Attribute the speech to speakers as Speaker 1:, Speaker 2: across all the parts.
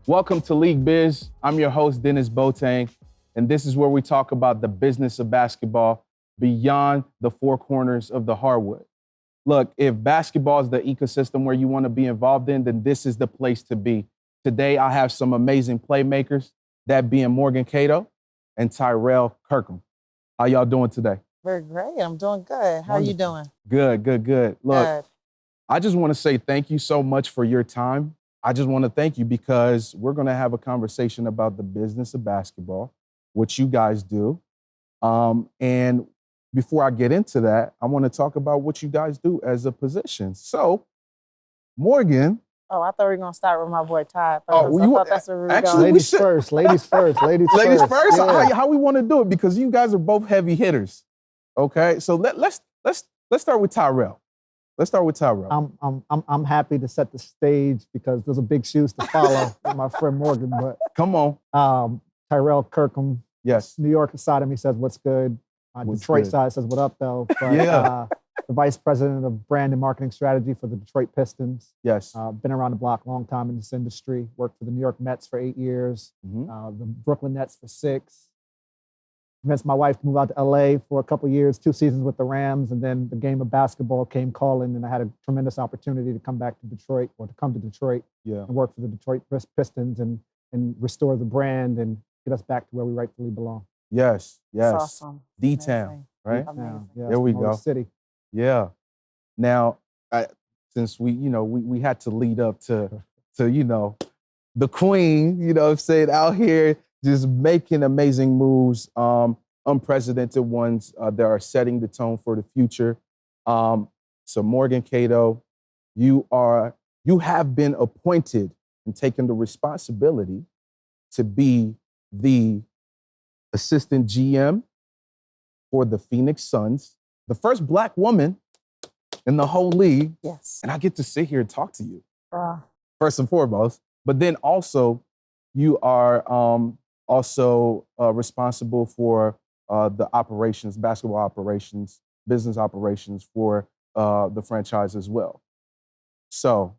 Speaker 1: Welcome to League Biz. I'm your host, Denis Boateng, and this is where we talk about the business of basketball beyond the four corners of the hardwood. Look, if basketball is the ecosystem where you want to be involved in, then this is the place to be. Today, I have some amazing playmakers, that being Morgan Cato and Tyrel Kirkham. How y'all doing today?
Speaker 2: We're great. I'm doing good. How are you doing?
Speaker 1: Good. Look,
Speaker 2: Good.
Speaker 1: I just want to say thank you so much for your time. I just want to thank you because we're going to have a conversation about the business of basketball, what you guys do. And before I get into that, I want to talk about what you guys do as a position. So, Morgan.
Speaker 2: Oh, I thought we were going to start with my boy Ty. I thought that's where we were
Speaker 1: actually,
Speaker 2: going.
Speaker 3: Ladies first.
Speaker 1: Ladies first.
Speaker 3: Yeah.
Speaker 1: How we want to do it, because you guys are both heavy hitters. Okay, so let's start with Tyrel. Let's start with Tyrel.
Speaker 3: I'm happy to set the stage because there's a big shoes to follow with my friend Morgan. But
Speaker 1: come on,
Speaker 3: Tyrel Kirkham.
Speaker 1: Yes.
Speaker 3: New York side of me says what's good.
Speaker 1: What's
Speaker 3: Detroit
Speaker 1: good?
Speaker 3: side says what up though. But,
Speaker 1: Yeah.
Speaker 3: The vice president of brand and marketing strategy for the Detroit Pistons.
Speaker 1: Yes.
Speaker 3: Been around the block a long time in this industry. Worked for the New York Mets for 8 years.
Speaker 1: Mhm.
Speaker 3: The Brooklyn Nets for 6. Convinced my wife to move out to LA for a couple of years, 2 seasons with the Rams, and then the game of basketball came calling, and I had a tremendous opportunity to come back to Detroit, or to come to Detroit
Speaker 1: Yeah.
Speaker 3: and work for the Detroit Pistons and restore the brand and get us back to where we rightfully belong.
Speaker 1: Yes.
Speaker 2: That's awesome.
Speaker 1: D-Town, right?
Speaker 2: Amazing.
Speaker 3: Yeah,
Speaker 1: There we
Speaker 3: Motor
Speaker 1: go.
Speaker 3: City.
Speaker 1: Yeah. Now, since we had to lead up to the queen, I'm saying, out here just making amazing moves, unprecedented ones that are setting the tone for the future. So Morgan Cato, you have been appointed and taken the responsibility to be the assistant GM for the Phoenix Suns, the first Black woman in the whole league.
Speaker 2: Yes.
Speaker 1: And I get to sit here and talk to you,
Speaker 2: Uh,
Speaker 1: first and foremost. But then also, you are also responsible for the operations, basketball operations, business operations for the franchise as well. So,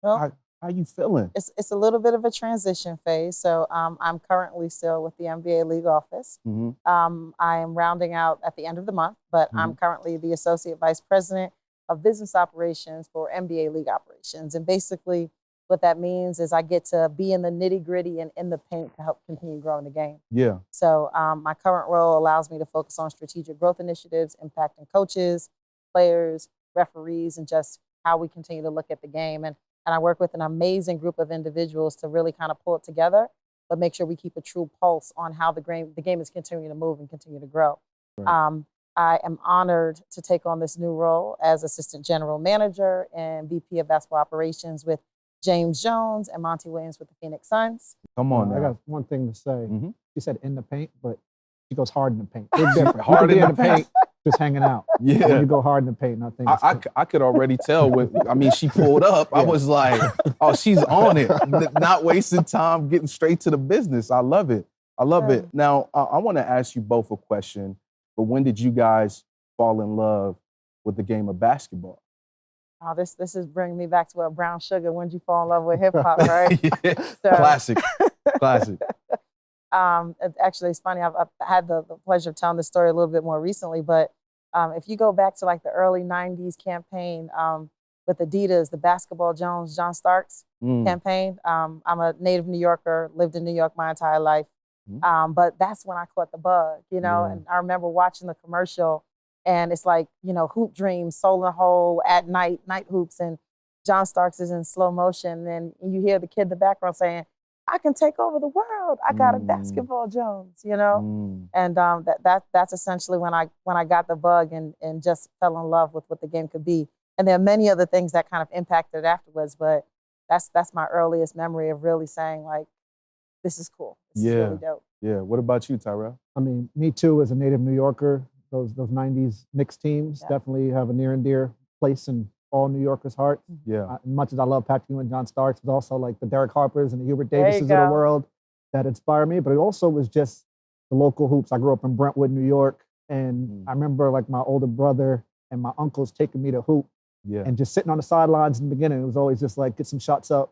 Speaker 2: well,
Speaker 1: how you feeling?
Speaker 2: it's a little bit of a transition phase. So I'm currently still with the NBA League office.
Speaker 1: Mm-hmm.
Speaker 2: I am rounding out at the end of the month, but I'm currently the Associate Vice President of Business Operations for NBA League Operations. And basically what that means is I get to be in the nitty gritty and in the paint to help continue growing the game.
Speaker 1: Yeah.
Speaker 2: So my current role allows me to focus on strategic growth initiatives, impacting coaches, players, referees, and just how we continue to look at the game. And I work with an amazing group of individuals to really kind of pull it together, but make sure we keep a true pulse on how the game is continuing to move and continue to grow.
Speaker 1: Right.
Speaker 2: I am honored to take on this new role as Assistant General Manager and VP of Basketball Operations with James Jones and Monty Williams with the Phoenix Suns.
Speaker 1: Come on
Speaker 3: I
Speaker 1: now.
Speaker 3: got one thing to say.
Speaker 1: Mm-hmm.
Speaker 3: She said in the paint, but she goes hard in the paint. Big difference.
Speaker 1: Hard
Speaker 3: You can
Speaker 1: in
Speaker 3: be
Speaker 1: the paint.
Speaker 3: just hanging out.
Speaker 1: Yeah.
Speaker 3: When you go hard in the paint, I think
Speaker 1: I could already tell. She pulled up. I
Speaker 3: Yeah.
Speaker 1: was like, oh, she's on it. Not wasting time, getting straight to the business. I love it.
Speaker 2: Yeah.
Speaker 1: Now, I want to ask you both a question, but when did you guys fall in love with the game of basketball?
Speaker 2: Oh, this is bringing me back to what Brown Sugar. When did you fall in love with hip hop, right?
Speaker 1: Yeah.
Speaker 2: So-
Speaker 1: Classic.
Speaker 2: Actually, it's funny. I've had the pleasure of telling this story a little bit more recently, but if you go back to like the early '90s campaign with Adidas, the Basketball Jones, John Starks campaign. I'm a native New Yorker, lived in New York my entire life, but that's when I caught the bug,
Speaker 1: Yeah.
Speaker 2: And I remember watching the commercial, and it's like, Hoop Dreams, Soul in a Hole, at night hoops, and John Starks is in slow motion, and you hear the kid in the background saying, I can take over the world. I got a Basketball Jones, And that's essentially when I got the bug and just fell in love with what the game could be. And there are many other things that kind of impacted afterwards, but that's my earliest memory of really saying, like, this is cool. This is really dope.
Speaker 1: Yeah. What about you, Tyrel?
Speaker 3: I mean, me too, as a native New Yorker, those 90s Knicks teams definitely have a near and dear place in all New Yorkers' hearts.
Speaker 1: Yeah.
Speaker 3: As much as I love Patrick Ewing and John Starks, it's also like the Derek Harpers and the Hubert
Speaker 2: There you
Speaker 3: Davises of the
Speaker 2: go.
Speaker 3: world that inspire me. But it also was just the local hoops. I grew up in Brentwood, New York, and I remember like my older brother and my uncles taking me to hoop
Speaker 1: Yeah.
Speaker 3: and just sitting on the sidelines in the beginning. It was always just like, get some shots up,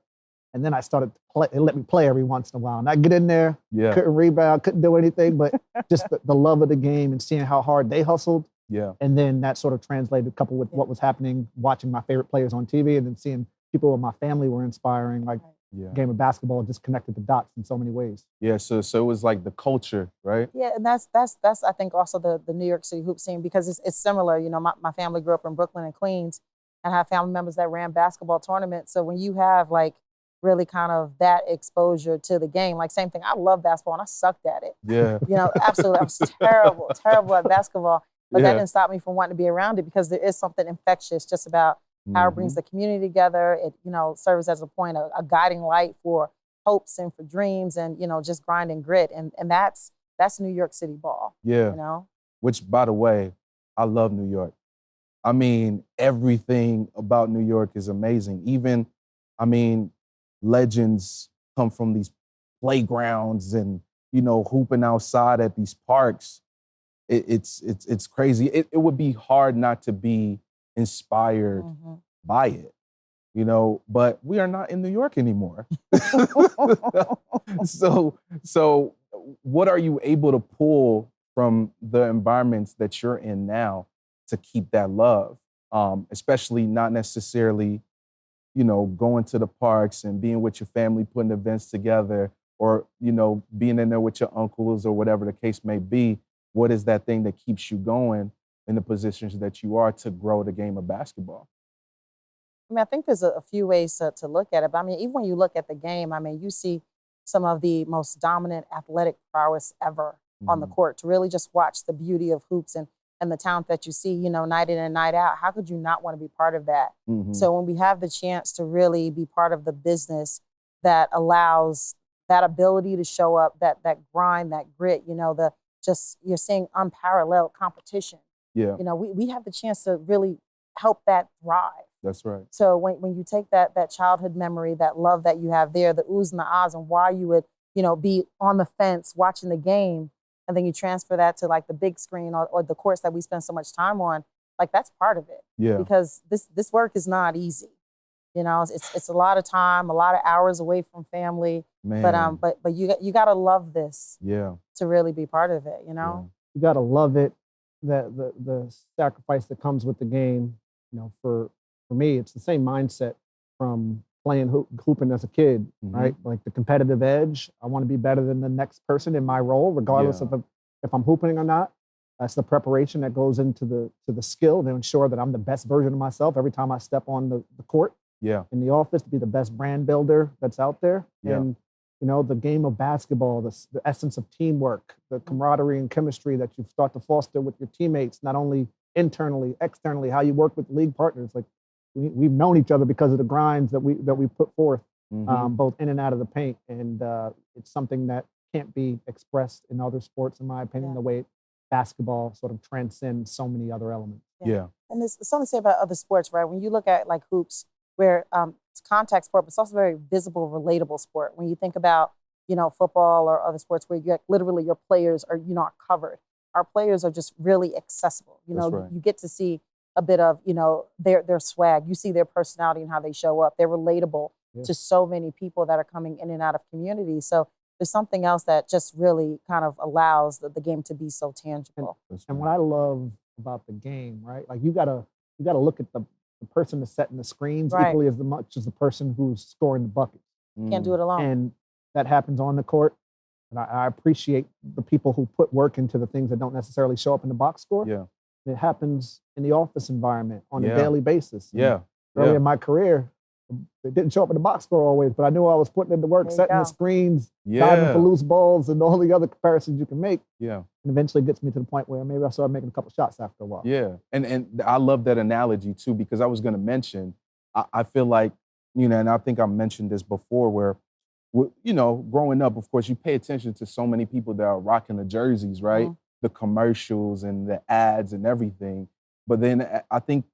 Speaker 3: And then I started to play. It let me play every once in a while. And I get in there,
Speaker 1: Yeah.
Speaker 3: couldn't rebound, couldn't do anything, but just the love of the game and seeing how hard they hustled.
Speaker 1: Yeah.
Speaker 3: And then that sort of translated, coupled with what was happening, watching my favorite players on TV, and then seeing people in my family were inspiring. Like,
Speaker 1: Yeah.
Speaker 3: game of basketball just connected the dots in so many ways.
Speaker 1: Yeah. So it was like the culture, right?
Speaker 2: Yeah, and that's I think also the New York City hoop scene, because it's similar. You know, my family grew up in Brooklyn and Queens, and I have family members that ran basketball tournaments. So when you have like really kind of that exposure to the game, like same thing. I love basketball and I sucked at it.
Speaker 1: Yeah.
Speaker 2: You know, absolutely, I was terrible at basketball. But that
Speaker 1: Yeah.
Speaker 2: didn't stop me from wanting to be around it, because there is something infectious just about how it brings the community together. It, you know, serves as a point, a guiding light for hopes and for dreams, and, you know, just grind and grit. And that's New York City ball.
Speaker 1: Yeah.
Speaker 2: You know?
Speaker 1: Which, by the way, I love New York. I mean, everything about New York is amazing. Even, I mean, legends come from these playgrounds and, you know, hooping outside at these parks. It's crazy. It would be hard not to be inspired by it, you know, but we are not in New York anymore. So what are you able to pull from the environments that you're in now to keep that love? Especially not necessarily, you know, going to the parks and being with your family, putting events together, or, you know, being in there with your uncles or whatever the case may be. What is that thing that keeps you going in the positions that you are to grow the game of basketball?
Speaker 2: I mean, I think there's a few ways to look at it. But I mean, even when you look at the game, I mean, you see some of the most dominant athletic prowess ever on the court. To really just watch the beauty of hoops and the talent that you see, you know, night in and night out. How could you not want to be part of that? So when we have the chance to really be part of the business that allows that ability to show up, that grind, that grit, you know, you're seeing unparalleled competition.
Speaker 1: Yeah.
Speaker 2: You know, we have the chance to really help that thrive.
Speaker 1: That's right.
Speaker 2: So when you take that childhood memory, that love that you have there, the oohs and the ahs, and why you would, you know, be on the fence watching the game, and then you transfer that to like the big screen or the courts that we spend so much time on, like that's part of it.
Speaker 1: Yeah.
Speaker 2: Because this work is not easy. You know, it's a lot of time, a lot of hours away from family.
Speaker 1: Man.
Speaker 2: But you gotta love this.
Speaker 1: Yeah.
Speaker 2: To really be part of it, you know?
Speaker 3: You gotta love it. The sacrifice that comes with the game, you know, for me, it's the same mindset from playing hooping as a kid, right? Like the competitive edge. I want to be better than the next person in my role, regardless of if I'm hooping or not. That's the preparation that goes into the skill to ensure that I'm the best version of myself every time I step on the court.
Speaker 1: Yeah.
Speaker 3: In the office, to be the best brand builder that's out there.
Speaker 1: Yeah.
Speaker 3: And, you know, the game of basketball, the essence of teamwork, the camaraderie and chemistry that you start to foster with your teammates, not only internally, externally, how you work with league partners. Like we've known each other because of the grinds that we put forth, both in and out of the paint. And it's something that can't be expressed in other sports, in my opinion, the way basketball sort of transcends so many other elements.
Speaker 1: Yeah.
Speaker 2: And there's something to say about other sports, right? When you look at like hoops, where it's a contact sport, but it's also a very visible, relatable sport. When you think about, you know, football or other sports where you literally your players are, you know, are covered. Our players are just really accessible. You know, you get to see a bit of, you know, their swag. You see their personality and how they show up. They're relatable to so many people that are coming in and out of communities. So there's something else that just really kind of allows the game to be so tangible.
Speaker 3: And what I love about the game, right? Like you gotta look at the person that's setting the screens equally as much as the person who's scoring the buckets.
Speaker 2: Can't do it alone.
Speaker 3: And that happens on the court. And I appreciate the people who put work into the things that don't necessarily show up in the box score.
Speaker 1: Yeah.
Speaker 3: It happens in the office environment on a daily basis.
Speaker 1: Yeah.
Speaker 3: Early in my career, it didn't show up in the box score always, but I knew I was putting in the work, setting the screens, diving for loose balls, and all the other comparisons you can make.
Speaker 1: Yeah.
Speaker 3: And eventually gets me to the point where maybe I started making a couple shots after a while.
Speaker 1: Yeah. And I love that analogy too, because I was going to mention, I feel like, you know, and I think I mentioned this before where, you know, growing up, of course, you pay attention to so many people that are rocking the jerseys, right? The commercials and the ads and everything. But then I think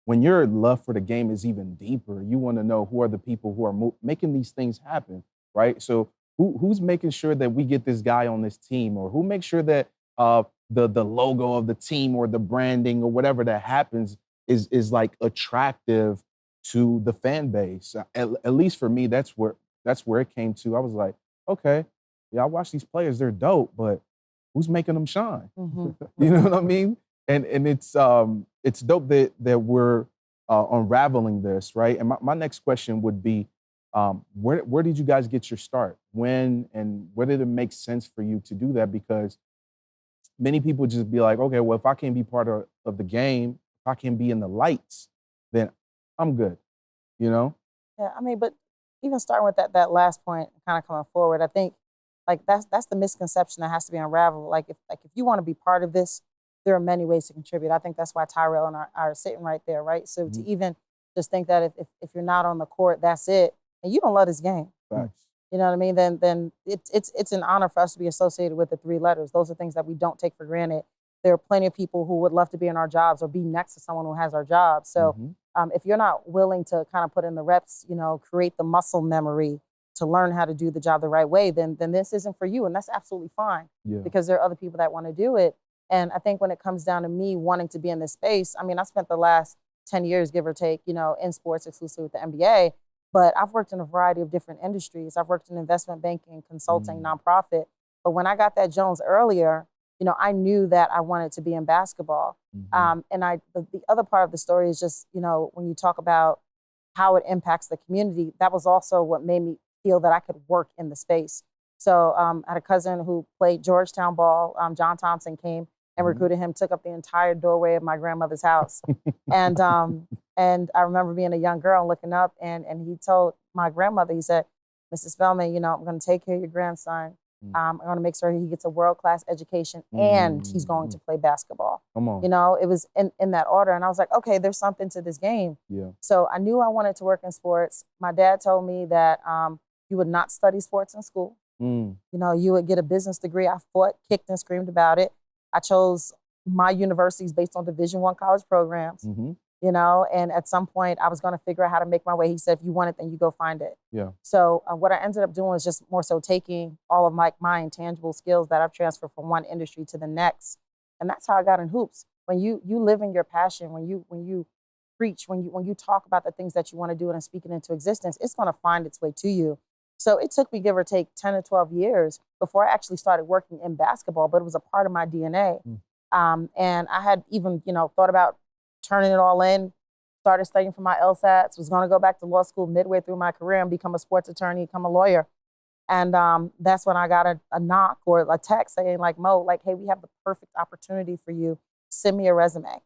Speaker 1: when your love for the game is even deeper, you want to know who are the people who are making these things happen, right? So who's making sure that we get this guy on this team, or who makes sure that the logo of the team or the branding or whatever that happens is like attractive to the fan base. At least for me, that's where it came to. I was like, okay, yeah, I watch these players, they're dope, but who's making them shine?
Speaker 2: Mm-hmm.
Speaker 1: You know what I mean? And it's dope that we're unraveling this, right? And my next question would be, where did you guys get your start? When and where did it make sense for you to do that? Because many people just be like, okay, well, if I can't be part of the game, if I can be in the lights, then I'm good, you know?
Speaker 2: Yeah, I mean, but even starting with that last point, kind of coming forward, I think like that's the misconception that has to be unraveled. Like if you want to be part of this, there are many ways to contribute. I think that's why Tyrell and I are sitting right there, right? So to even just think that if you're not on the court, that's it, and you don't love this game.
Speaker 1: Facts.
Speaker 2: You know what I mean? Then it's an honor for us to be associated with the three letters. Those are things that we don't take for granted. There are plenty of people who would love to be in our jobs or be next to someone who has our jobs. So if you're not willing to kind of put in the reps, create the muscle memory to learn how to do the job the right way, then this isn't for you, and that's absolutely fine.
Speaker 1: Yeah.
Speaker 2: Because there are other people that want to do it. And I think when it comes down to me wanting to be in this space, I mean, I spent the last 10 years, give or take, in sports exclusively with the NBA. But I've worked in a variety of different industries. I've worked in investment banking, consulting, nonprofit. But when I got that Jones earlier, I knew that I wanted to be in basketball. And the other part of the story is just, when you talk about how it impacts the community, that was also what made me feel that I could work in the space. So I had a cousin who played Georgetown ball. John Thompson came and recruited him, took up the entire doorway of my grandmother's house. And I remember being a young girl and looking up, and he told my grandmother, he said, "Mrs. Spellman, I'm going to take care of your grandson. I'm going to make sure he gets a world-class education and he's going to play basketball."
Speaker 1: Come on.
Speaker 2: It was in that order. And I was like, okay, there's something to this game.
Speaker 1: Yeah.
Speaker 2: So I knew I wanted to work in sports. My dad told me that you would not study sports in school. You would get a business degree. I fought, kicked, and screamed about it. I chose my universities based on Division I college programs. And at some point I was going to figure out how to make my way. He said, if you want it, then you go find it.
Speaker 1: Yeah.
Speaker 2: So what I ended up doing was just more so taking all of my intangible skills that I've transferred from one industry to the next. And that's how I got in hoops. When you live in your passion, when you preach, when you talk about the things that you want to do and speak it into existence, it's going to find its way to you. So it took me, give or take, 10 or 12 years before I actually started working in basketball, but it was a part of my DNA. And I had even, thought about turning it all in, started studying for my LSATs, was going to go back to law school midway through my career and become a sports attorney, become a lawyer. And that's when I got a knock or a text saying like, "Mo, like, hey, we have the perfect opportunity for you. Send me a resume."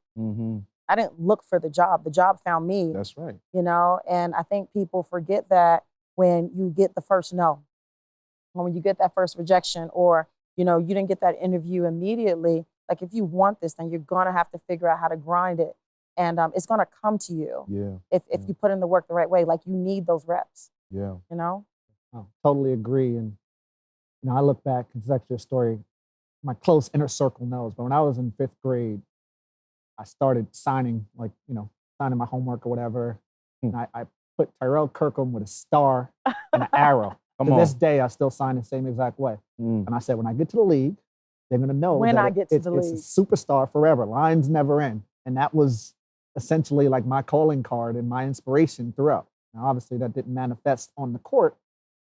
Speaker 2: I didn't look for the job. The job found me.
Speaker 1: That's right.
Speaker 2: And I think people forget that when you get the first no, or when you get that first rejection, or, you didn't get that interview immediately, like if you want this, then you're going to have to figure out how to grind it. And it's going to come to you if you put in the work the right way. Like you need those reps.
Speaker 1: Yeah.
Speaker 3: I totally agree. And I look back, it's actually a story my close inner circle knows, but when I was in 5th grade, I started signing, signing my homework or whatever. And I put Tyrel Kirkham with a star and an arrow. To this day, I still sign the same exact way. And I said, when I get to the league, they're going to know
Speaker 2: when
Speaker 3: that
Speaker 2: I get to the league,
Speaker 3: it's a superstar forever. Lines never end. And that was essentially like my calling card and my inspiration throughout. Now, obviously, that didn't manifest on the court,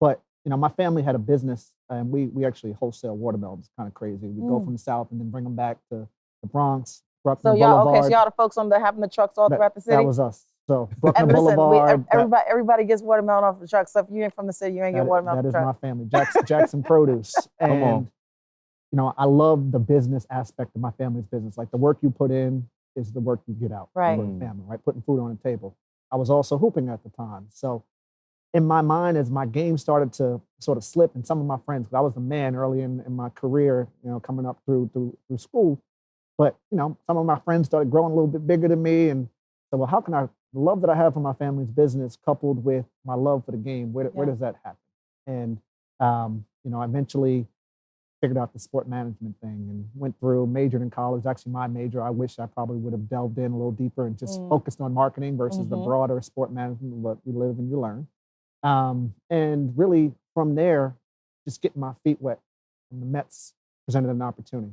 Speaker 3: but my family had a business, and we actually wholesale watermelons. Kind of crazy. We go from the South and then bring them back to the Bronx, Bruckner Boulevard.
Speaker 2: So y'all the folks on there having the trucks all throughout the city?
Speaker 3: That was us. So Bruckner
Speaker 2: and listen,
Speaker 3: Boulevard.
Speaker 2: Everybody gets watermelon off the truck. So if you ain't from the city, you ain't getting watermelon off the truck.
Speaker 3: That is my family. Jackson Produce. And I love the business aspect of my family's business. Like the work you put in is the work you get out.
Speaker 2: Right.
Speaker 3: Family, right? Putting food on the table. I was also hooping at the time. So in my mind, as my game started to sort of slip, and some of my friends, because I was the man early in my career, coming up through school. But, some of my friends started growing a little bit bigger than me. And so, well, how can the love that I have for my family's business coupled with my love for the game, where does that happen? And, I eventually figured out the sport management thing and went through, majored in college. Actually, my major, I wish I probably would have delved in a little deeper and just focused on marketing versus the broader sport management, what you live and you learn. And really from there, just getting my feet wet. And the Mets presented an opportunity.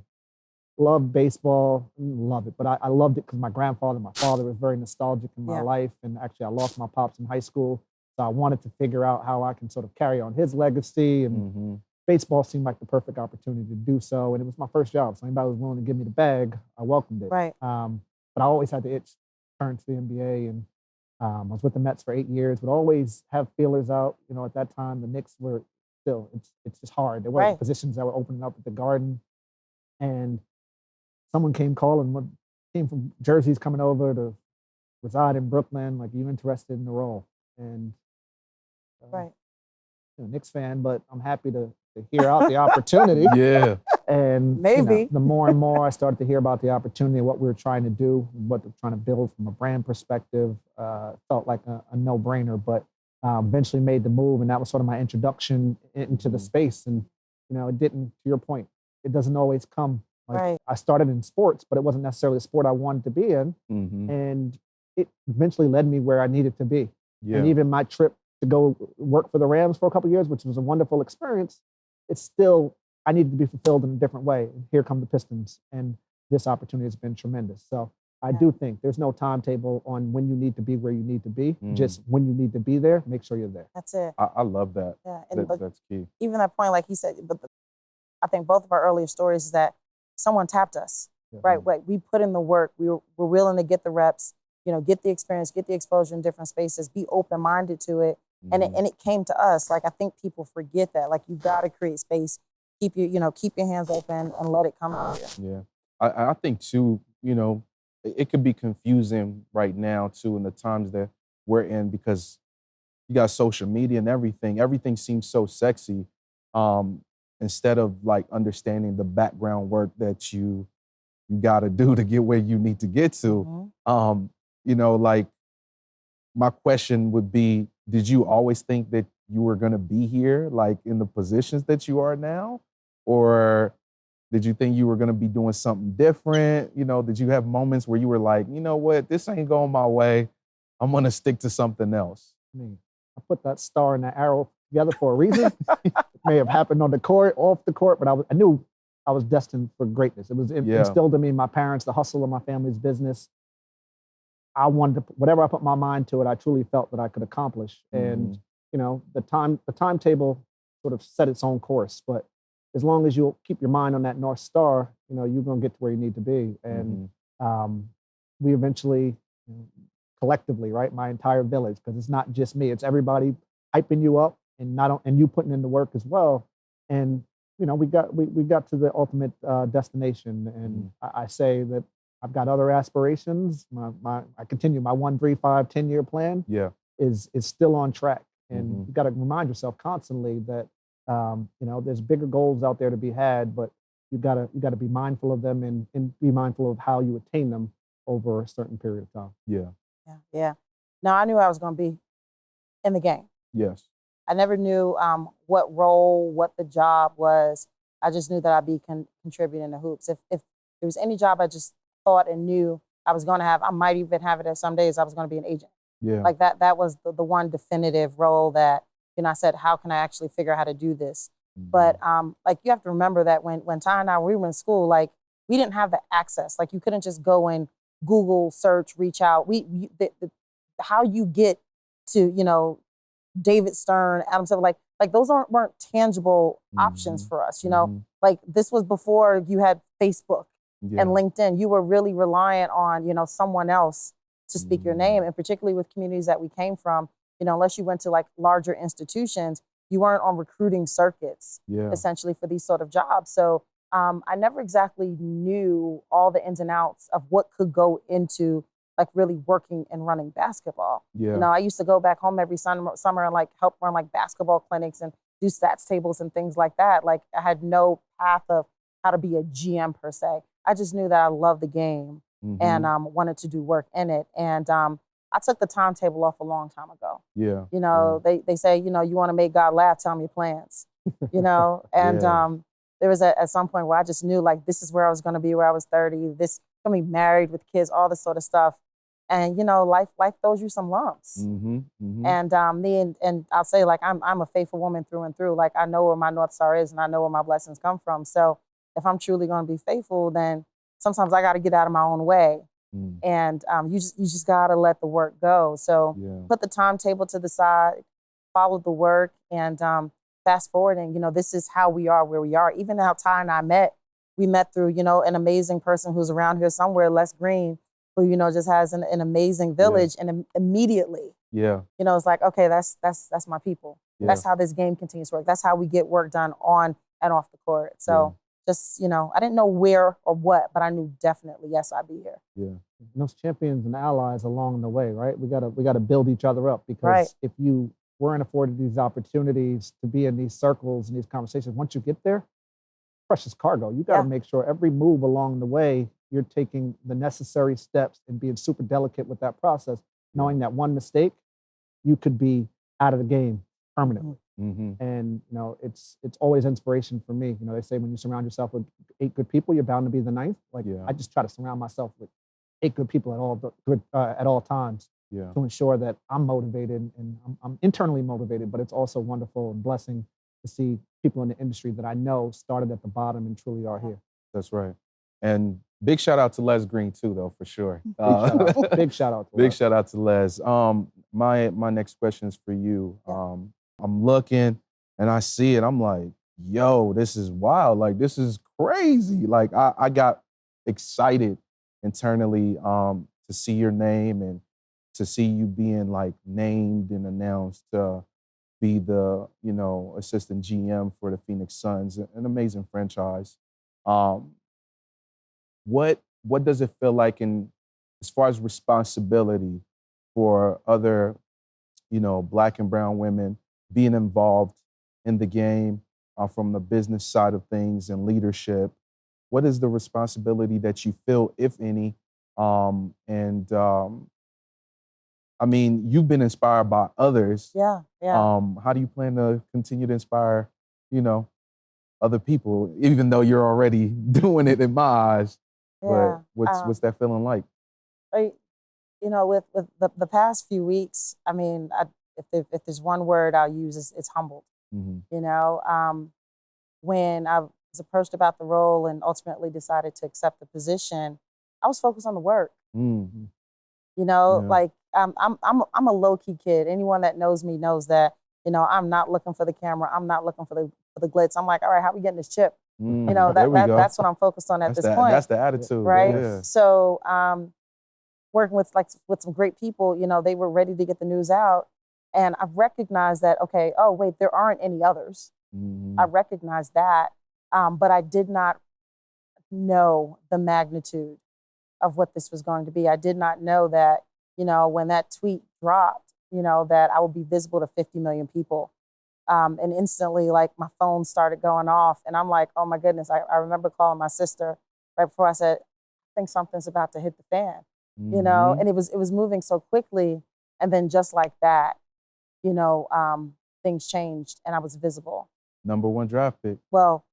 Speaker 3: Loved baseball, love it. But I loved it because my father was very nostalgic in my
Speaker 2: Yeah.
Speaker 3: life. And actually, I lost my pops in high school. So I wanted to figure out how I can sort of carry on his legacy. And baseball seemed like the perfect opportunity to do so. And it was my first job. So anybody who was willing to give me the bag, I welcomed it.
Speaker 2: Right.
Speaker 3: But I always had the itch to turn to the NBA. And I was with the Mets for 8 years, would always have feelers out. You know, at that time, the Knicks were still, it's just hard. There weren't
Speaker 2: Right.
Speaker 3: positions that were opening up at the Garden. And someone came calling, came from Jersey's coming over to reside in Brooklyn. Like, you interested in the role? And
Speaker 2: Right.
Speaker 3: you know, Knicks fan, but I'm happy to hear out the opportunity.
Speaker 1: Yeah.
Speaker 3: And
Speaker 2: Maybe.
Speaker 3: the more and more I started to hear about the opportunity, what we were trying to do, what we're trying to build from a brand perspective, felt like a no-brainer. But eventually made the move, and that was sort of my introduction into the space. And you know, it didn't. To your point, it doesn't always come. Like,
Speaker 2: Right.
Speaker 3: I started in sports, but it wasn't necessarily a sport I wanted to be in, and it eventually led me where I needed to be.
Speaker 1: Yeah.
Speaker 3: And even my trip to go work for the Rams for a couple of years, which was a wonderful experience, it's still, I needed to be fulfilled in a different way. And here come the Pistons, and this opportunity has been tremendous. So I do think there's no timetable on when you need to be where you need to be. Just when you need to be there, make sure you're there.
Speaker 2: That's it.
Speaker 1: I love that.
Speaker 2: Yeah. And
Speaker 1: That's key.
Speaker 2: even that point, like he said, but I think both of our earlier stories is that someone tapped us, right? We put in the work. We're willing to get the reps, you know, get the experience, get the exposure in different spaces, be open-minded to it. And it came to us. Like, I think people forget that. Like, you got to create space, keep your hands open and let it come out of you.
Speaker 1: Yeah. I think too, you know, it could be confusing right now too in the times that we're in, because you got social media and everything. Everything seems so sexy. Instead of like understanding the background work that you got to do to get where you need to get to. You know, like, my question would be, did you always think that you were going to be here, like in the positions that you are now? Or did you think you were going to be doing something different? You know, did you have moments where you were like, you know what, this ain't going my way, I'm going to stick to something else?
Speaker 3: I mean, I put that star and that arrow together for a reason. It may have happened on the court, off the court, but I knew I was destined for greatness. It was instilled in me, my parents, the hustle of my family's business. I wanted to, whatever I put my mind to it, I truly felt that I could accomplish. And you know, the timetable sort of set its own course. But as long as you keep your mind on that North Star, you know, you're going to get to where you need to be. And we eventually, collectively, right, my entire village, because it's not just me, it's everybody hyping you up and you putting in the work as well. And you know, we got to the ultimate destination. And I say that I've got other aspirations. I continue my 1, 3, 5, 10-year plan. Is still on track. And you got to remind yourself constantly that you know, there's bigger goals out there to be had, but you got to be mindful of them and be mindful of how you attain them over a certain period of time.
Speaker 2: Yeah. Now, I knew I was going to be in the game.
Speaker 1: Yes.
Speaker 2: I never knew what role, what the job was. I just knew that I'd be contributing to hoops. If there was any job I just thought and knew I was going to have, I might even have it at some days, I was going to be an agent.
Speaker 1: Yeah.
Speaker 2: Like that was the one definitive role that, you know, I said, how can I actually figure out how to do this? But like, you have to remember that when Ty and I, we were in school, like, we didn't have the access. Like, you couldn't just go and Google search, reach out. How you get to, you know, David Stern, Adam Silver, like those weren't tangible options for us, you know? Like, this was before you had Facebook and LinkedIn. You were really reliant on, you know, someone else to speak your name, and particularly with communities that we came from, you know, unless you went to like larger institutions, you weren't on recruiting circuits essentially for these sort of jobs. So I never exactly knew all the ins and outs of what could go into like really working and running basketball. You know, I used to go back home every summer and like help run like basketball clinics and do stats tables and things like that. Like, I had no path of how to be a GM per se. I just knew that I loved the game and wanted to do work in it. And I took the timetable off a long time ago. You know, they say, you know, you want to make God laugh, tell him your plans, you know? And there was at some point where I just knew, like, this is where I was going to be, where I was 30, this going to be married with kids, all this sort of stuff. And, you know, life throws you some lumps. And and I'll say, like, I'm a faithful woman through and through. Like, I know where my North Star is and I know where my blessings come from. So if I'm truly going to be faithful, then sometimes I got to get out of my own way. And you just got to let the work go. So put the timetable to the side, follow the work, and fast forwarding, this is how we are where we are. Even how Ty and I met, we met through, an amazing person who's around here somewhere, Les Green, who, just has an amazing village. And immediately, it's like, okay, that's my people. That's how this game continues to work. That's how we get work done on and off the court. So just, I didn't know where or what, but I knew definitely, yes, I'd be here.
Speaker 3: Those champions and allies along the way, right? We gotta build each other up, because if you weren't afforded these opportunities to be in these circles and these conversations, once you get there, precious cargo. You got to make sure every move along the way, you're taking the necessary steps and being super delicate with that process, knowing that one mistake, you could be out of the game permanently. And it's always inspiration for me. They say when you surround yourself with 8 good people, you're bound to be the 9th. Like I just try to surround myself with 8 good people at all times to ensure that I'm motivated and I'm internally motivated. But it's also wonderful and blessing to see people in the industry that I know started at the bottom and truly are here.
Speaker 1: That's right. And big shout out to Les Green too, though, for sure.
Speaker 3: Big shout out.
Speaker 1: Big shout out to Les. My next question is for you. I'm looking and I see it. I'm like, yo, this is wild. Like, this is crazy. Like, I got excited internally to see your name and to see you being like named and announced to be the, assistant GM for the Phoenix Suns, an amazing franchise. What does it feel like as far as responsibility for other, Black and brown women being involved in the game from the business side of things and leadership? What is the responsibility that you feel, if any? I mean, you've been inspired by others. How do you plan to continue to inspire, other people, even though you're already doing it in my eyes? But what's that feeling like?
Speaker 2: With the past few weeks, I mean, if there's one word I'll use, it's humbled. When I was approached about the role and ultimately decided to accept the position, I was focused on the work. Like I'm a low key kid. Anyone that knows me knows that. I'm not looking for the camera. I'm not looking for the glitz. I'm like, all right, how we getting this chip? That's what I'm focused on at this point.
Speaker 1: That's the attitude,
Speaker 2: right?
Speaker 1: Yeah.
Speaker 2: So working with some great people, they were ready to get the news out, and I've recognized that. Okay, oh wait, there aren't any others. I recognize that, but I did not know the magnitude of what this was going to be. I did not know that, when that tweet dropped, that I would be visible to 50 million people. And instantly, like, my phone started going off, and I'm like, oh my goodness. I remember calling my sister right before I said, I think something's about to hit the fan, and it was moving so quickly. And then just like that, things changed and I was visible.
Speaker 1: #1 draft pick.
Speaker 2: Well,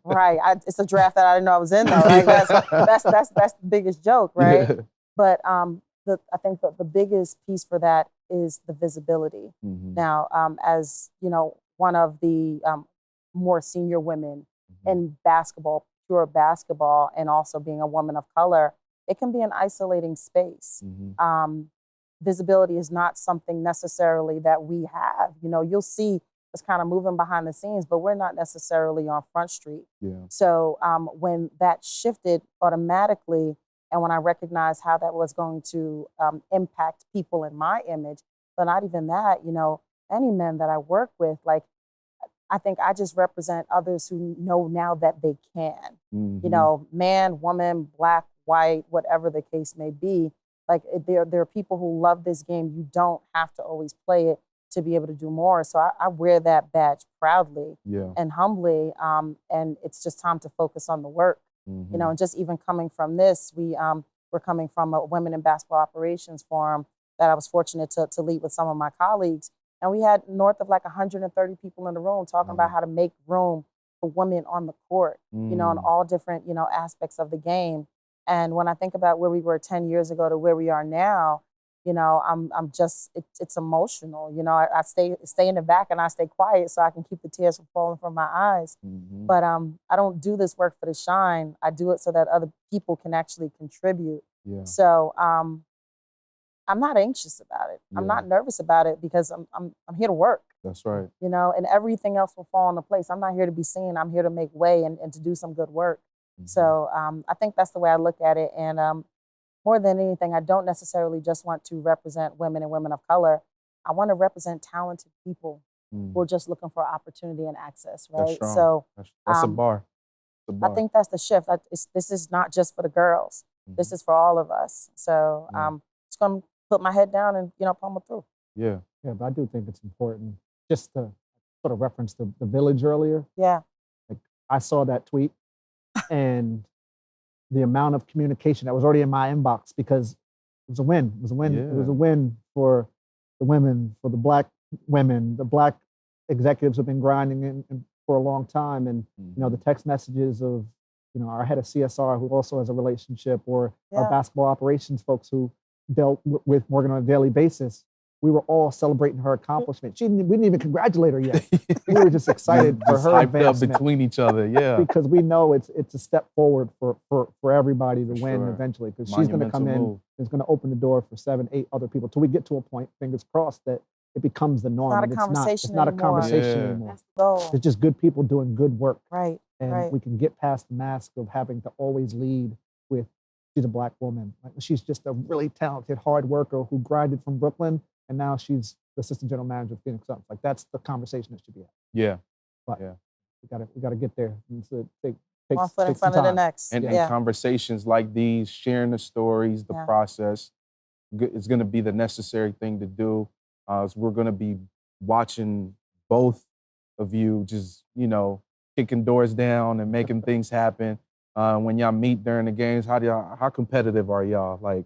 Speaker 2: right. It's a draft that I didn't know I was in, though. Like, that's the biggest joke, right?
Speaker 1: Yeah.
Speaker 2: But I think the biggest piece for that is the visibility. Now, as one of the more senior women in basketball, pure basketball, and also being a woman of color, it can be an isolating space. Visibility is not something necessarily that we have. You'll see us kind of moving behind the scenes, but we're not necessarily on Front Street. So when that shifted automatically, and when I recognized how that was going to impact people in my image, but not even that, any men that I work with, like, I think I just represent others who know now that they can. Man, woman, Black, white, whatever the case may be. Like, there are people who love this game. You don't have to always play it to be able to do more. So I wear that badge proudly and humbly. And it's just time to focus on the work. And just even coming from this, we're coming from a Women in Basketball Operations Forum that I was fortunate to lead with some of my colleagues. And we had north of like 130 people in the room talking about how to make room for women on the court, in all different, aspects of the game. And when I think about where we were 10 years ago to where we are now, I'm just it's emotional. I stay in the back and I stay quiet so I can keep the tears from falling from my eyes.
Speaker 1: Mm-hmm.
Speaker 2: But I don't do this work for the shine. I do it so that other people can actually contribute.
Speaker 1: Yeah.
Speaker 2: So I'm not anxious about it. I'm
Speaker 1: Yeah.
Speaker 2: not nervous about it because I'm here to work.
Speaker 1: That's right.
Speaker 2: And everything else will fall into place. I'm not here to be seen. I'm here to make way and to do some good work.
Speaker 1: Mm-hmm.
Speaker 2: So I think that's the way I look at it. And more than anything, I don't necessarily just want to represent women and women of color. I want to represent talented people who are just looking for opportunity and access, right?
Speaker 1: That's strong.
Speaker 2: So
Speaker 1: that's a bar.
Speaker 2: I think that's the shift. This is not just for the girls.
Speaker 1: Mm-hmm.
Speaker 2: This is for all of us. So I'm just going to put my head down and, pummel through.
Speaker 1: Yeah.
Speaker 3: Yeah, but I do think it's important just to sort of reference the village earlier.
Speaker 2: Yeah.
Speaker 3: Like I saw that tweet and the amount of communication that was already in my inbox because it was a win. It was a win.
Speaker 1: Yeah.
Speaker 3: It was a win for the women, for the Black women, the Black executives have been grinding in for a long time. And, the text messages of, our head of CSR who also has a relationship or our basketball operations folks who dealt with Morgan on a daily basis. We were all celebrating her accomplishment. We didn't even congratulate her yet. We were just excited for her
Speaker 1: hyped
Speaker 3: advancement.
Speaker 1: up between each other, yeah.
Speaker 3: Because we know it's a step forward for everybody to win
Speaker 1: sure.
Speaker 3: eventually. Because she's going to come in, it's going to open the door for 7, 8 other people till we get to a point, fingers crossed, that it becomes the norm.
Speaker 2: It's not a conversation
Speaker 3: It's not a conversation
Speaker 1: Yeah.
Speaker 3: anymore.
Speaker 2: That's the goal.
Speaker 3: It's just good people doing good work.
Speaker 2: Right.
Speaker 3: And
Speaker 2: Right.
Speaker 3: we can get past the mask of having to always lead with she's a Black woman. Like, she's just a really talented, hard worker who grinded from Brooklyn, and now she's the assistant general manager of Phoenix Suns. Like, that's the conversation that should be had.
Speaker 1: Yeah.
Speaker 3: But
Speaker 1: yeah.
Speaker 3: we gotta get there. And so it takes,
Speaker 2: One foot in
Speaker 3: takes some
Speaker 2: front of the
Speaker 3: time.
Speaker 2: next.
Speaker 1: And
Speaker 2: yeah.
Speaker 1: conversations like these, sharing the stories, the process, is going to be the necessary thing to do. So we're going to be watching both of you just, kicking doors down and making things happen. When y'all meet during the games, how competitive are y'all? Like,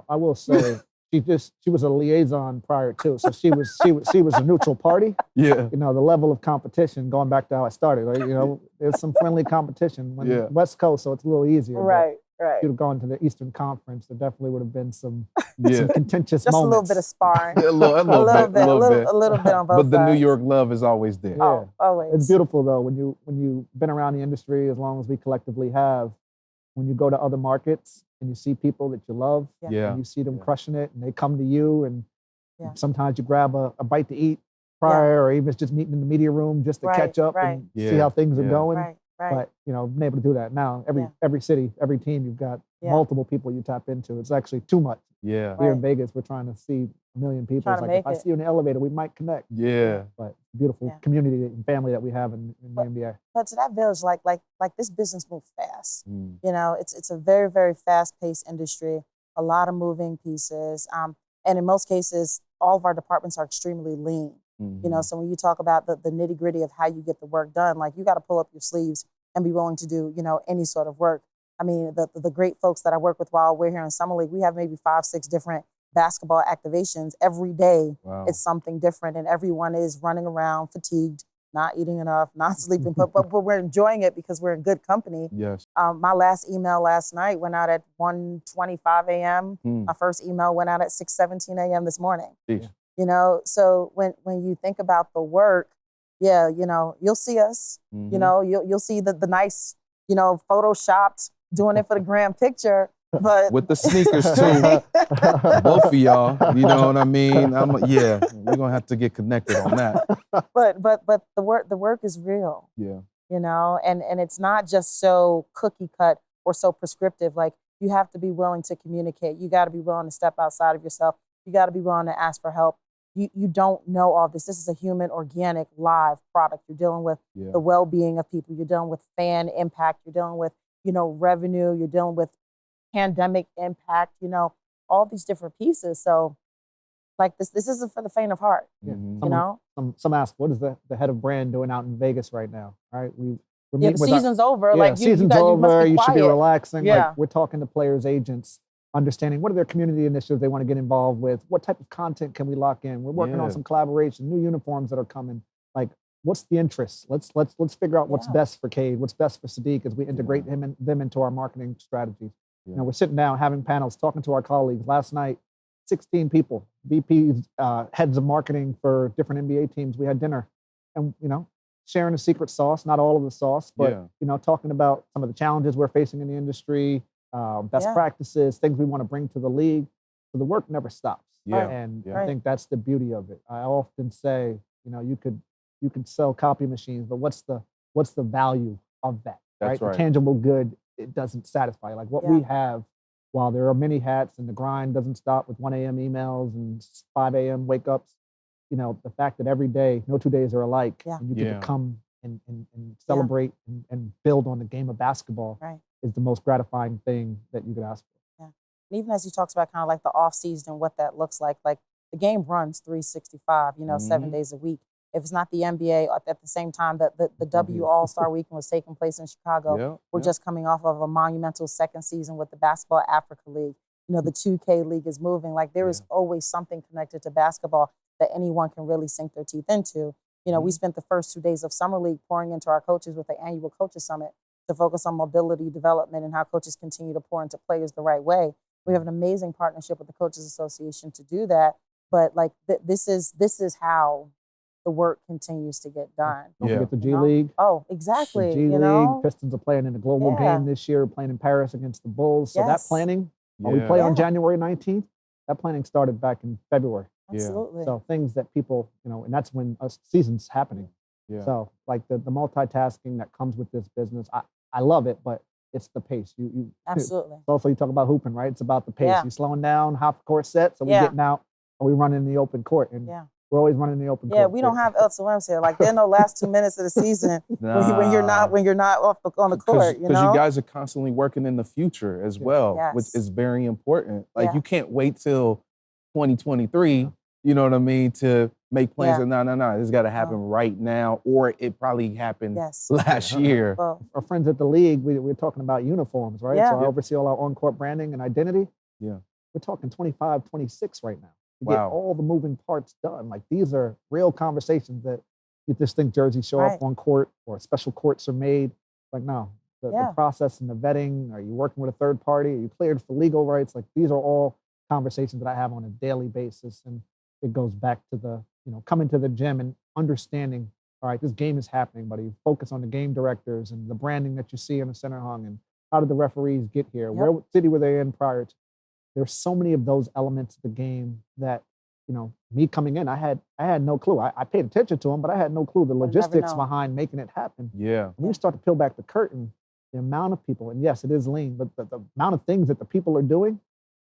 Speaker 3: I will say she was a liaison prior to, so she was a neutral party.
Speaker 1: Yeah.
Speaker 3: The level of competition, going back to how I started, like, there's some friendly competition when West Coast, so it's a little easier.
Speaker 2: Right.
Speaker 3: If you'd have gone to the Eastern Conference, there definitely would have been some contentious
Speaker 2: Just
Speaker 3: moments.
Speaker 2: a little bit of sparring.
Speaker 1: a little bit
Speaker 2: on both
Speaker 1: But the
Speaker 2: sides.
Speaker 1: New York love is always there.
Speaker 3: Yeah.
Speaker 2: Oh, always.
Speaker 3: It's beautiful though when you've been around the industry as long as we collectively have. When you go to other markets and you see people that you love, and you see them crushing it, and they come to you, and sometimes you grab a bite to eat prior, or even it's just meeting in the media room just to catch up and see how things are going.
Speaker 2: Right.
Speaker 3: But being able to do that now, every city, every team, you've got multiple people you tap into. It's actually too much.
Speaker 1: Yeah.
Speaker 3: Here in Vegas, we're trying to see a million people. It's like, if I see you in the elevator, we might connect.
Speaker 1: Yeah.
Speaker 3: But beautiful community and family that we have in the NBA.
Speaker 2: But to that village, like this business moves fast. It's a very, very fast-paced industry. A lot of moving pieces, and in most cases, all of our departments are extremely lean. So when you talk about the nitty-gritty of how you get the work done, like, you got to pull up your sleeves and be willing to do any sort of work. I mean, the great folks that I work with while we're here in Summer League, we have maybe 5, 6 different basketball activations every day.
Speaker 1: Wow.
Speaker 2: It's something different, and everyone is running around fatigued, not eating enough, not sleeping, but we're enjoying it because we're in good company.
Speaker 1: Yes.
Speaker 2: My last email last night went out at 1:25 a.m. My first email went out at 6:17 a.m. this morning. So when you think about the work, you'll see us. You'll see the nice, photoshopped, doing it for the gram picture. But
Speaker 1: with the sneakers too, both of y'all, you know what I mean? We're gonna have to get connected on that.
Speaker 2: But the work is real.
Speaker 1: Yeah.
Speaker 2: And it's not just so cookie cut or so prescriptive. Like, you have to be willing to communicate. You got to be willing to step outside of yourself. You got to be willing to ask for help. You don't know all this. This is a human, organic, live product. You're dealing with the well-being of people. You're dealing with fan impact. You're dealing with, revenue. You're dealing with pandemic impact, all these different pieces. So, like, this isn't for the faint of heart,
Speaker 3: Some ask, what is the head of brand doing out in Vegas right now? All right, we're
Speaker 2: the season's over. Like,
Speaker 3: season's over. You should be relaxing.
Speaker 2: Yeah.
Speaker 3: Like, we're talking to players, agents, understanding what are their community initiatives they want to get involved with. What type of content can we lock in? We're working on some collaboration, new uniforms that are coming. Like, what's the interest? Let's figure out what's best for Cade, what's best for Sadiq as we integrate them into our marketing strategies. We're sitting down having panels, talking to our colleagues. Last night, 16 people, VPs, heads of marketing for different NBA teams. We had dinner, and sharing the secret sauce, not all of the sauce, but talking about some of the challenges we're facing in the industry, best practices, things we want to bring to the league. So the work never stops. And I think that's the beauty of it. I often say, you could sell copy machines, but what's the value of that?
Speaker 1: That's right.
Speaker 3: The tangible good, it doesn't satify. Like what we have, while there are many hats and the grind doesn't stop with 1 a.m. emails and 5 a.m. wake ups, the fact that every day, no 2 days are alike, and you get to come and celebrate and build on the game of basketball is the most gratifying thing that you could ask for.
Speaker 2: Yeah. And even as you talked about kind of like the off season and what that looks like the game runs 365, 7 days a week. If it's not the NBA, at the same time that the W All-Star Weekend was taking place in Chicago, we're just coming off of a monumental second season with the Basketball Africa League. The 2K League is moving. Like there is always something connected to basketball that anyone can really sink their teeth into. We spent the first 2 days of Summer League pouring into our coaches with the annual Coaches Summit to focus on mobility development and how coaches continue to pour into players the right way. We have an amazing partnership with the Coaches Association to do that. But like this is how the work continues to get done.
Speaker 3: Don't forget the G League.
Speaker 2: Oh, exactly.
Speaker 3: The G League. Pistons are playing in the global game this year, playing in Paris against the Bulls. So that planning, we play on January 19th, that planning started back in February.
Speaker 2: Absolutely.
Speaker 3: So things that people, and that's when a season's happening. Yeah. So like the multitasking that comes with this business, I love it, but it's the pace. You
Speaker 2: Absolutely.
Speaker 3: Also, you talk about hooping, right? It's about the pace. You're slowing down, half court set, so we're getting out, and we run in the open court. And we're always running the open court.
Speaker 2: Yeah, we don't have El Swims here. Like there are no last 2 minutes of the season when you're not on the court.
Speaker 1: Because you guys are constantly working in the future as well, which is very important. Like you can't wait till 2023. You know what I mean? To make plans. No. This got to happen right now, or it probably happened last year.
Speaker 3: Well, our friends at the league, we're talking about uniforms, right? So I oversee all our on-court branding and identity. Yeah, we're talking 25, 26 right now. To get all the moving parts done. Like these are real conversations that you just think jerseys show up on court or special courts are made. Like no, the process and the vetting. Are you working with a third party? Are you cleared for legal rights? Like these are all conversations that I have on a daily basis, and it goes back to the coming to the gym and understanding. All right, this game is happening, but you focus on the game directors and the branding that you see in the center hung, and how did the referees get here? What city were they in prior to? There's so many of those elements of the game that, me coming in, I had no clue. I paid attention to them, but I had no clue the logistics behind making it happen. Yeah. When you start to peel back the curtain, the amount of people, and yes, it is lean, but the amount of things that the people are doing,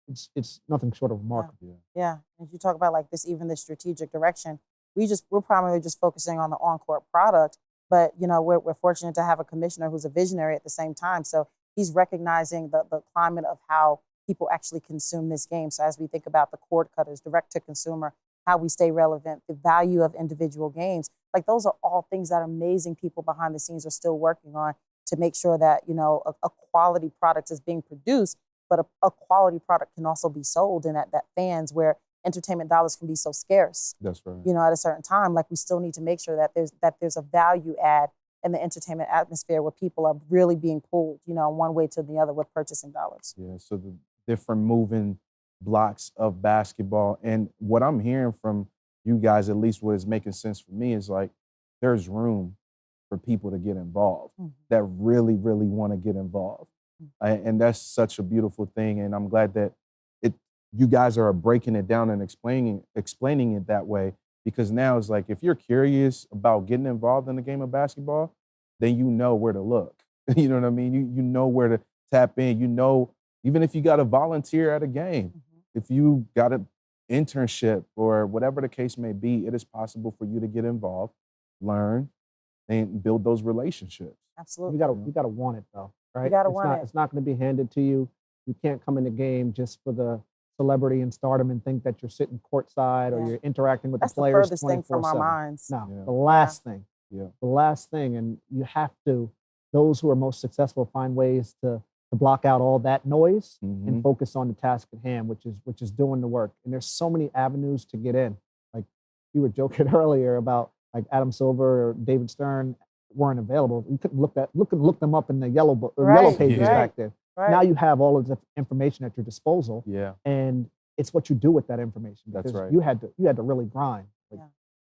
Speaker 3: it's nothing short of remarkable.
Speaker 2: Yeah. If you talk about like this strategic direction, we're primarily just focusing on the on-court product, but we're fortunate to have a commissioner who's a visionary at the same time. So he's recognizing the climate of how people actually consume this game. So as we think about the cord cutters, direct to consumer, how we stay relevant, the value of individual games, like those are all things that amazing people behind the scenes are still working on to make sure that, a quality product is being produced, but a quality product can also be sold and that fans where entertainment dollars can be so scarce.
Speaker 1: That's right.
Speaker 2: At a certain time, like we still need to make sure that there's a value add in the entertainment atmosphere where people are really being pulled, one way to the other with purchasing dollars.
Speaker 1: Yeah, so the different moving blocks of basketball. And what I'm hearing from you guys, at least what is making sense for me, is like there's room for people to get involved that really, really want to get involved. And that's such a beautiful thing. And I'm glad that you guys are breaking it down and explaining it that way, because now it's like, if you're curious about getting involved in the game of basketball, then you know where to look. You know what I mean? You know where to tap in. Even if you got to volunteer at a game, if you got an internship or whatever the case may be, it is possible for you to get involved, learn, and build those relationships.
Speaker 2: Absolutely.
Speaker 3: You gotta want it though, right?
Speaker 2: You gotta want it.
Speaker 3: It's not going to be handed to you. You can't come in the game just for the celebrity and stardom and think that you're sitting courtside or you're interacting with the players.
Speaker 2: That's the furthest thing from our minds.
Speaker 3: No, the last thing. Yeah. The last thing, and you have to. Those who are most successful find ways to block out all that noise and focus on the task at hand, which is doing the work. And there's so many avenues to get in. Like you were joking earlier about like Adam Silver or David Stern weren't available. You couldn't look them up in the yellow pages back then. Right. Now you have all of the information at your disposal. Yeah. And it's what you do with that information.
Speaker 1: That's
Speaker 3: Because
Speaker 1: right.
Speaker 3: You had to really grind. Like,
Speaker 2: Yeah.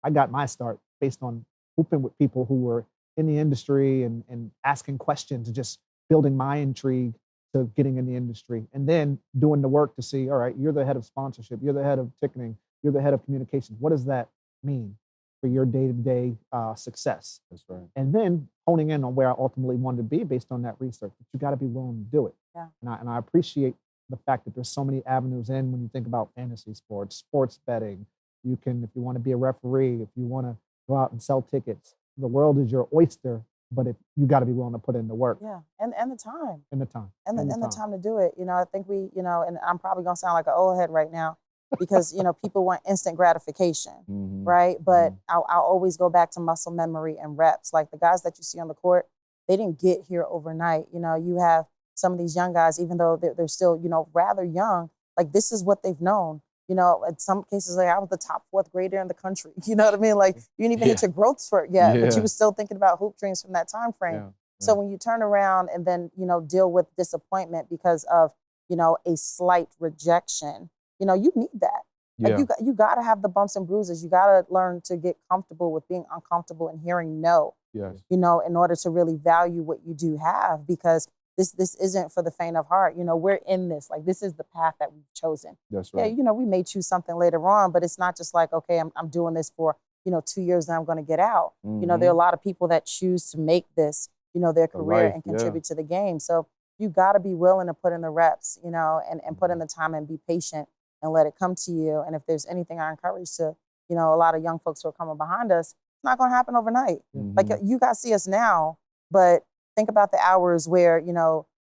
Speaker 3: I got my start based on hooping with people who were in the industry and asking questions, and just building my intrigue to getting in the industry, and then doing the work to see, all right, you're the head of sponsorship, you're the head of ticketing, you're the head of communications. What does that mean for your day-to-day success?
Speaker 1: That's right.
Speaker 3: And then honing in on where I ultimately wanted to be based on that research. But you got to be willing to do it.
Speaker 2: Yeah.
Speaker 3: And I appreciate the fact that there's so many avenues in when you think about fantasy sports, sports betting. You can, if you want to be a referee, if you want to go out and sell tickets, the world is your oyster. But if you got to be willing to put in the work.
Speaker 2: Yeah, and the time.
Speaker 3: And the time.
Speaker 2: And the time to do it. I think we, and I'm probably gonna sound like an old head right now, because people want instant gratification, right? But I'll always go back to muscle memory and reps. Like the guys that you see on the court, they didn't get here overnight. You have some of these young guys, even though they're still, rather young. Like this is what they've known. In some cases, like I was the top fourth grader in the country. You know what I mean? Like you didn't even hit your growth spurt yet, but you were still thinking about hoop dreams from that time frame.
Speaker 1: Yeah.
Speaker 2: So when you turn around and then, deal with disappointment because of, a slight rejection, you need that.
Speaker 1: Yeah.
Speaker 2: Like you got to have the bumps and bruises. You got to learn to get comfortable with being uncomfortable and hearing no,
Speaker 1: Yes.
Speaker 2: in order to really value what you do have, because this isn't for the faint of heart. We're in this, like this is the path that we've chosen.
Speaker 1: That's right.
Speaker 2: Yeah, we may choose something later on, but it's not just like, okay, I'm doing this for, 2 years and I'm going to get out. There are a lot of people that choose to make this, their career
Speaker 1: life,
Speaker 2: and contribute to the game. So you got to be willing to put in the reps, and put in the time and be patient and let it come to you. And if there's anything I encourage to, a lot of young folks who are coming behind us, it's not going to happen overnight. Like you guys see us now, but think about the hours where,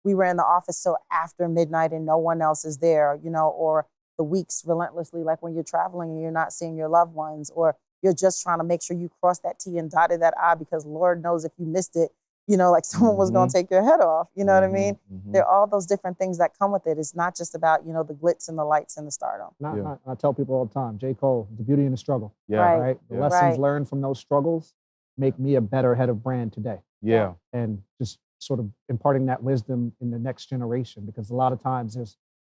Speaker 2: we were in the office till after midnight and no one else is there, or the weeks relentlessly, like when you're traveling and you're not seeing your loved ones, or you're just trying to make sure you cross that T and dotted that I, because Lord knows if you missed it, like someone was going to take your head off. You know what I mean? There are all those different things that come with it. It's not just about, the glitz and the lights and the stardom.
Speaker 3: I tell people all the time, J. Cole, the beauty in the struggle.
Speaker 1: Yeah.
Speaker 2: Right.
Speaker 3: The lessons learned from those struggles make me a better head of brand today.
Speaker 1: Yeah.
Speaker 3: And just sort of imparting that wisdom in the next generation, because a lot of times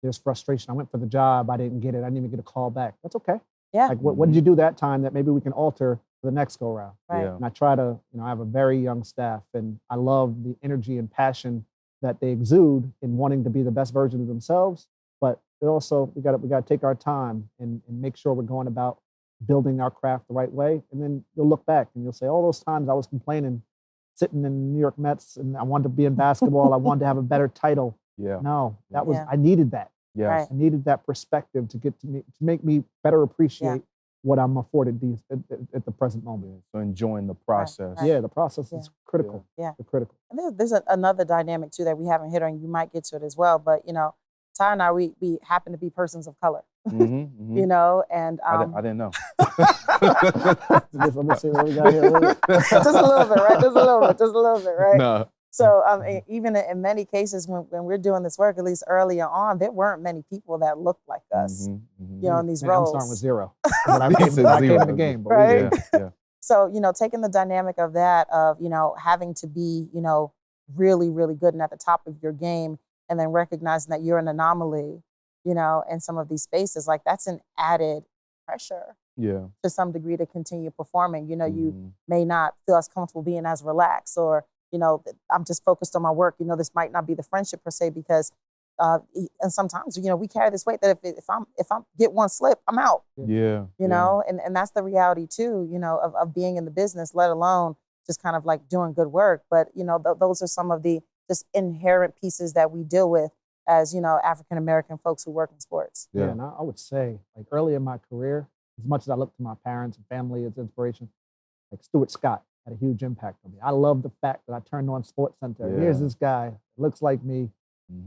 Speaker 3: there's frustration. I went for the job, I didn't get it, I didn't even get a call back. That's okay.
Speaker 2: Yeah.
Speaker 3: Like what did you do that time that maybe we can alter for the next go round?
Speaker 2: Right.
Speaker 1: Yeah.
Speaker 3: And I try to, I have a very young staff, and I love the energy and passion that they exude in wanting to be the best version of themselves. But also we got to take our time and make sure we're going about building our craft the right way. And then you'll look back and you'll say, all those times I was complaining, sitting in the New York Mets, and I wanted to be in basketball, I wanted to have a better title.
Speaker 1: Yeah.
Speaker 3: No, that was, I needed that.
Speaker 1: Yes.
Speaker 2: Right.
Speaker 3: I needed that perspective to get to me, to make me better appreciate what I'm afforded these at the present moment.
Speaker 1: So enjoying the process.
Speaker 2: Right.
Speaker 3: Yeah, the process is critical.
Speaker 2: Yeah.
Speaker 3: They're critical.
Speaker 2: And there's another dynamic too that we haven't hit on. You might get to it as well, but Ty and I, we happen to be persons of color. And
Speaker 1: I didn't know.
Speaker 3: Let me see what we got here.
Speaker 2: just a little bit, right? Just a little bit, right?
Speaker 1: No.
Speaker 2: So even in many cases, when we're doing this work, at least earlier on, there weren't many people that looked like us, in these
Speaker 3: Man,
Speaker 2: roles.
Speaker 3: I'm starting with zero. When I came in the game, but
Speaker 2: right?
Speaker 1: Yeah.
Speaker 2: So, taking the dynamic of that, of, having to be, really, really good and at the top of your game, and then recognizing that you're an anomaly, in some of these spaces, like that's an added pressure to some degree to continue performing. You may not feel as comfortable being as relaxed, or, I'm just focused on my work. This might not be the friendship per se, because and sometimes, we carry this weight that if I'm get one slip, I'm out.
Speaker 1: Yeah.
Speaker 2: And that's the reality too, of being in the business, let alone just kind of like doing good work. But, those are some of the just inherent pieces that we deal with as, African-American folks who work in sports.
Speaker 3: Yeah, and I would say, like early in my career, as much as I look to my parents and family as inspiration, like Stuart Scott had a huge impact on me. I love the fact that I turned on Sports Center.
Speaker 1: Yeah.
Speaker 3: Here's this guy, looks like me,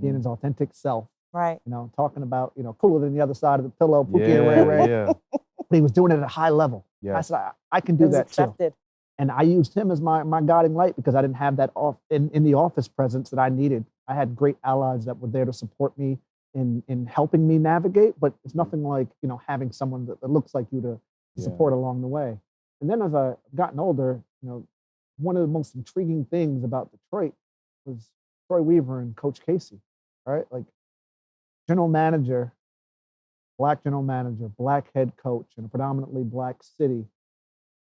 Speaker 3: being his authentic self.
Speaker 2: Right.
Speaker 3: Talking about, cooler than the other side of the pillow, Pookie and Ray Ray.
Speaker 1: Yeah.
Speaker 3: But he was doing it at a high level.
Speaker 1: Yeah.
Speaker 3: I said, I can do that
Speaker 2: accepted.
Speaker 3: too. And I used him as my guiding light, because I didn't have that in the office presence that I needed. I had great allies that were there to support me in helping me navigate, but it's nothing like, having someone that looks like you to support along the way. And then as I've gotten older, one of the most intriguing things about Detroit was Troy Weaver and Coach Casey, right? Like general manager Black general manager, Black head coach in a predominantly Black city,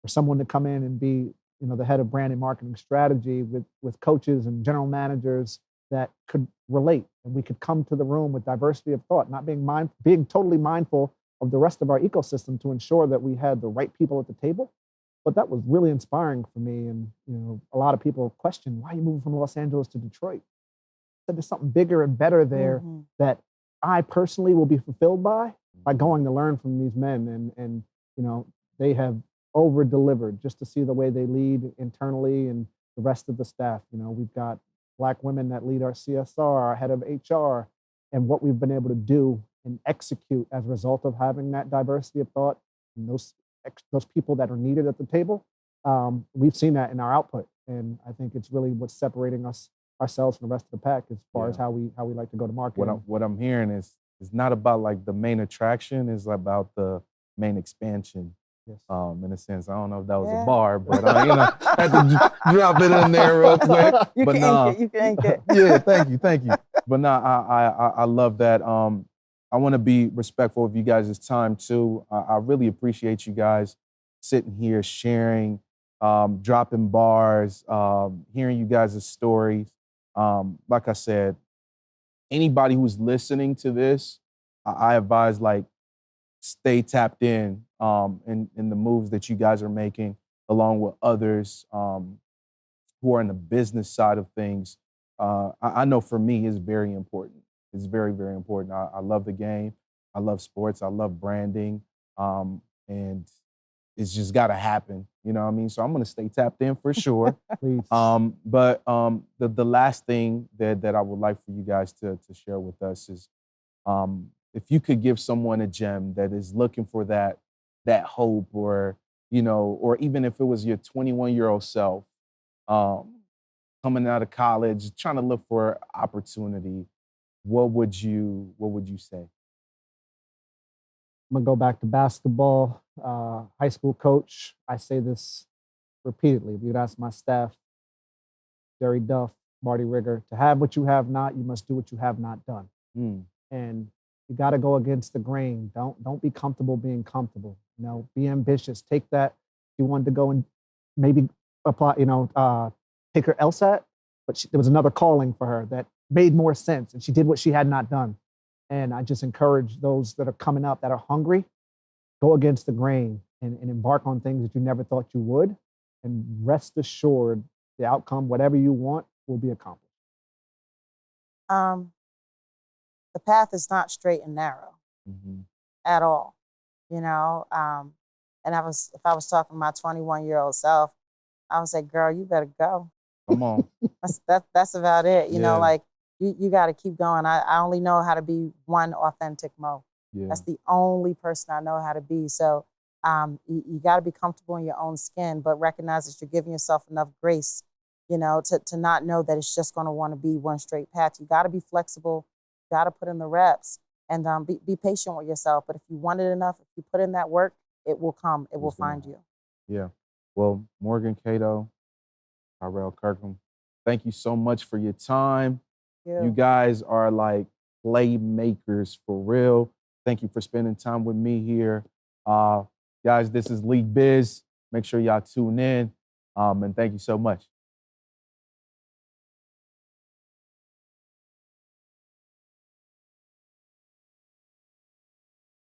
Speaker 3: for someone to come in and be, the head of brand and marketing strategy with coaches and general managers that could relate, and we could come to the room with diversity of thought, not being totally mindful of the rest of our ecosystem to ensure that we had the right people at the table. But that was really inspiring for me. And a lot of people question, why are you moving from Los Angeles to Detroit? I said there's something bigger and better there that I personally will be fulfilled by going to learn from these men. And they have over delivered just to see the way they lead internally and the rest of the staff. We've got Black women that lead our CSR, our head of HR, and what we've been able to do and execute as a result of having that diversity of thought and those people that are needed at the table. We've seen that in our output, and I think it's really what's separating ourselves from the rest of the pack as far as how we like to go to market.
Speaker 1: What I'm hearing is not about like the main attraction, it's about the main expansion.
Speaker 3: Yes.
Speaker 1: In a sense, I don't know if that was a bar, but had to drop it in there real quick.
Speaker 2: You can ink it.
Speaker 1: Yeah, thank you. But I love that. I want to be respectful of you guys' time too. I really appreciate you guys sitting here, sharing, dropping bars, hearing you guys' stories. Like I said, anybody who's listening to this, I advise stay tapped in the moves that you guys are making, along with others who are in the business side of things. I know for me, it's very important. It's very, very important. I love the game. I love sports. I love branding. And it's just got to happen. You know what I mean? So I'm going to stay tapped in for sure.
Speaker 3: Please.
Speaker 1: But the last thing that I would like for you guys to share with us is if you could give someone a gem that is looking for that hope, or or even if it was your 21-year-old self coming out of college, trying to look for opportunity, what would you say?
Speaker 3: I'm gonna go back to basketball. High school coach, I say this repeatedly. If you'd ask my staff, Jerry Duff, Marty Rigger, to have what you have not, you must do what you have not done. And you got to go against the grain. Don't be comfortable being comfortable. Be ambitious. Take that. She wanted to go and maybe apply, take her LSAT, but there was another calling for her that made more sense, and she did what she had not done. And I just encourage those that are coming up that are hungry, go against the grain and embark on things that you never thought you would, and rest assured the outcome, whatever you want, will be accomplished.
Speaker 2: The path is not straight and narrow at all, and if I was talking to my 21-year-old self, I would say, girl, you better go.
Speaker 1: Come on.
Speaker 2: That's about it. You got to keep going. I only know how to be one authentic Mo.
Speaker 1: Yeah.
Speaker 2: That's the only person I know how to be. So you got to be comfortable in your own skin, but recognize that you're giving yourself enough grace, to not know that it's just going to want to be one straight path. You got to be flexible. You got to put in the reps, and be patient with yourself. But if you want it enough, if you put in that work, it will come. It will find you.
Speaker 1: Yeah. Well, Morgan, Cato, Tyrel Kirkham, thank you so much for your time. You guys are like playmakers for real. Thank you for spending time with me here. Guys, this is League Biz. Make sure y'all tune in. And thank you so much.